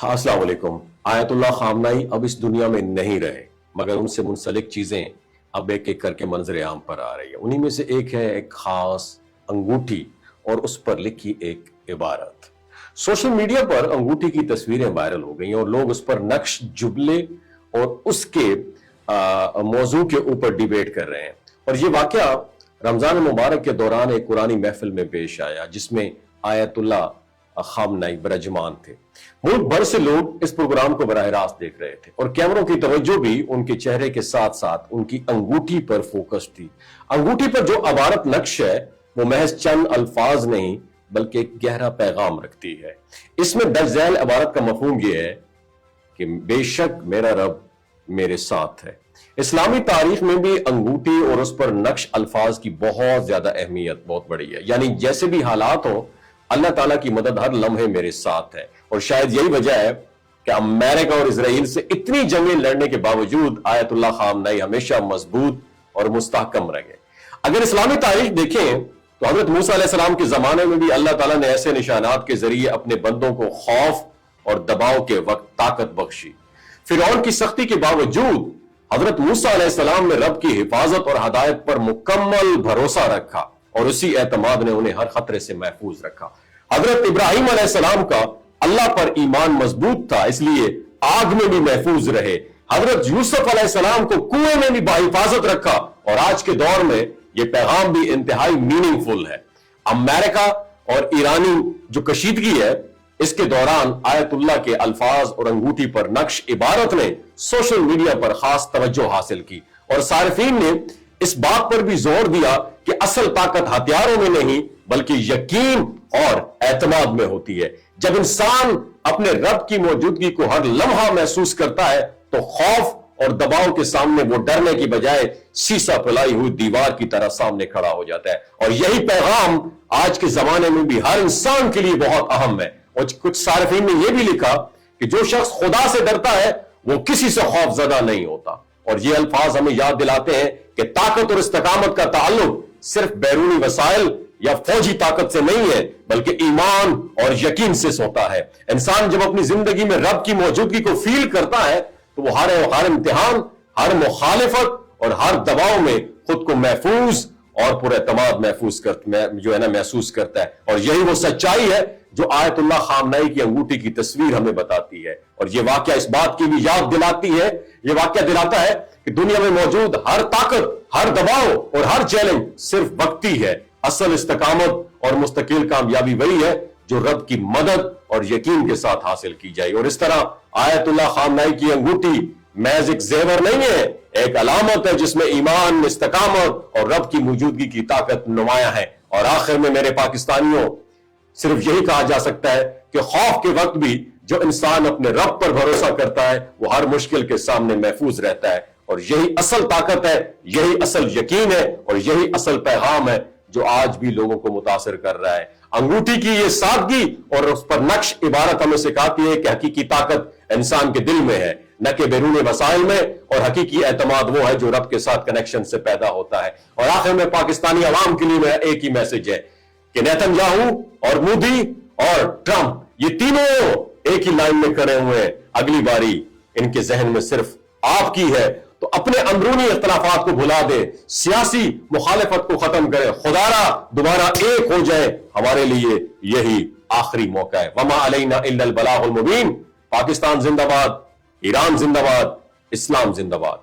अस्सलाम वालेकुम। आयतुल्लाह खामनाई अब इस दुनिया में नहीं रहे, मगर उनसे मुंसलिक चीजें अब एक एक करके मंजर आम पर आ रही है। उन्हीं में से एक है एक खास अंगूठी और उस पर लिखी एक इबारत। सोशल मीडिया पर अंगूठी की तस्वीरें वायरल हो गई और लोग उस पर नक्श, जुबले और उसके मौजू के ऊपर डिबेट कर रहे हैं। और ये वाकया रमजान मुबारक के दौरान एक कुरानी महफिल में पेश आया, जिसमें आयतुल्लाह खामनाई बरजमान थे। मुल्क भर से लोग इस प्रोग्राम को बराह रास्त देख रहे थे और कैमरों की तवज्जो भी उनके चेहरे के साथ साथ उनकी अंगूठी पर फोकस थी। अंगूठी पर जो अबारत नक्श है वो महज चंद अल्फाज नहीं बल्कि एक गहरा पैगाम रखती है। इसमें दर्ज झैल अबारत का मफहूम यह है कि बेशक मेरा रब मेरे साथ है। इस्लामी तारीख में भी अंगूठी और उस पर नक्श अल्फाज की बहुत ज्यादा अहमियत बहुत बड़ी है। यानी जैसे भी हालात हो, अल्लाह ताला की मदद हर लम्हे मेरे साथ है। और शायद यही वजह है कि अमेरिका और इजराइल से इतनी जंगें लड़ने के बावजूद आयतुल्लाह खामनाई हमेशा मजबूत और मुस्तहकम रहे। अगर इस्लामी तारीख देखें तो हजरत मूसा अलैहिस्सलाम के जमाने में भी अल्लाह ताला ने ऐसे निशानात के जरिए अपने बंदों को खौफ और दबाव के वक्त ताकत बख्शी। फिरौन की सख्ती के बावजूद हजरत मूसा अलैहिस्सलाम ने रब की हिफाजत और हदायत पर मुकम्मल भरोसा रखा और उसी एतमाद ने उन्हें हर खतरे से महफूज रखा। हजरत इब्राहिम अलैहिस्सलाम का अल्लाह पर ईमान मजबूत था, इसलिए आग में भी महफूज रहे। हजरत यूसुफ अलैहिस्सलाम को कुएं में भी बाहिफाजत रखा और आज के दौर में यह पैगाम भी इंतहाई मीनिंगफुल है। अमेरिका और ईरानी जो कशीदगी है, इसके दौरान आयतुल्लाह के अल्फाज और अंगूठी पर नक्श इबारत ने सोशल मीडिया पर खास तवज्जो हासिल की और सारिफीन ने इस बात पर भी जोर दिया कि असल ताकत हथियारों में नहीं बल्कि यकीन और एतमाद में होती है। जब इंसान अपने रब की मौजूदगी को हर लम्हा महसूस करता है तो खौफ और दबाव के सामने वो डरने की बजाय शीशा पिलाई हुई दीवार की तरह सामने खड़ा हो जाता है। और यही पैगाम आज के जमाने में भी हर इंसान के लिए बहुत अहम है। और कुछ सारिफीन ने यह भी लिखा कि जो शख्स खुदा से डरता है वो किसी से खौफजदा नहीं होता। और ये अल्फाज हमें याद दिलाते हैं कि ताकत और इस्तिकामत का ताल्लुक सिर्फ बैरूनी वसाइल या फौजी ताकत से नहीं है बल्कि ईमान और यकीन से होता है। इंसान जब अपनी जिंदगी में रब की मौजूदगी को फील करता है तो वो हर इम्तिहान, हर मुखालिफत और हर दबाव में खुद को महफूज और पुरएतमाद महसूस करता है। और यही वो सच्चाई है जो आयतुल्लाह खामनाई की अंगूठी की तस्वीर हमें बताती है। और ये वाकया इस बात की भी याद दिलाती है, ये वाकया दिलाता है कि दुनिया में मौजूद हर ताकत, हर दबाव और हर चैलेंज सिर्फ वक्ती है। असल इस्तिकामत और मुस्तकिल कामयाबी वही है जो रब की मदद और यकीन के साथ हासिल की जाए। और इस तरह आयतुल्लाह खामनाई की अंगूठी महज एक जेवर नहीं है, एक अलामत है जिसमें ईमान, इस्तिकामत और रब की मौजूदगी की ताकत नुमाया है। और आखिर में मेरे पाकिस्तानियों, सिर्फ यही कहा जा सकता है कि खौफ के वक्त भी जो इंसान अपने रब पर भरोसा करता है वो हर मुश्किल के सामने महफूज रहता है। और यही असल ताकत है, यही असल यकीन है और यही असल पैगाम है जो आज भी लोगों को मुतासिर कर रहा है। अंगूठी की ये सादगी और उस पर नक्श इबारत हमें सिखाती है कि हकीकी ताकत इंसान के दिल में है, न कि बैरून वसाइल में। और हकीकी एतमाद वो है जो रब के साथ कनेक्शन से पैदा होता है। और आखिर में पाकिस्तानी अवाम के लिए मेरा एक ही मैसेज है कि नेतन्याहू और मोदी और ट्रंप ये तीनों एक ही लाइन में खड़े हुए हैं। अगली बारी इनके जहन में सिर्फ आपकी है तो अपने अंदरूनी इख्तलाफात को भुला दे, सियासी मुखालिफत को खत्म करे, खुदारा दोबारा एक हो जाए। हमारे लिए यही आखिरी मौका है। वमा अलैना इल्लल बलागुल मुबीन। पाकिस्तान जिंदाबाद, ईरान जिंदाबाद, इस्लाम जिंदाबाद।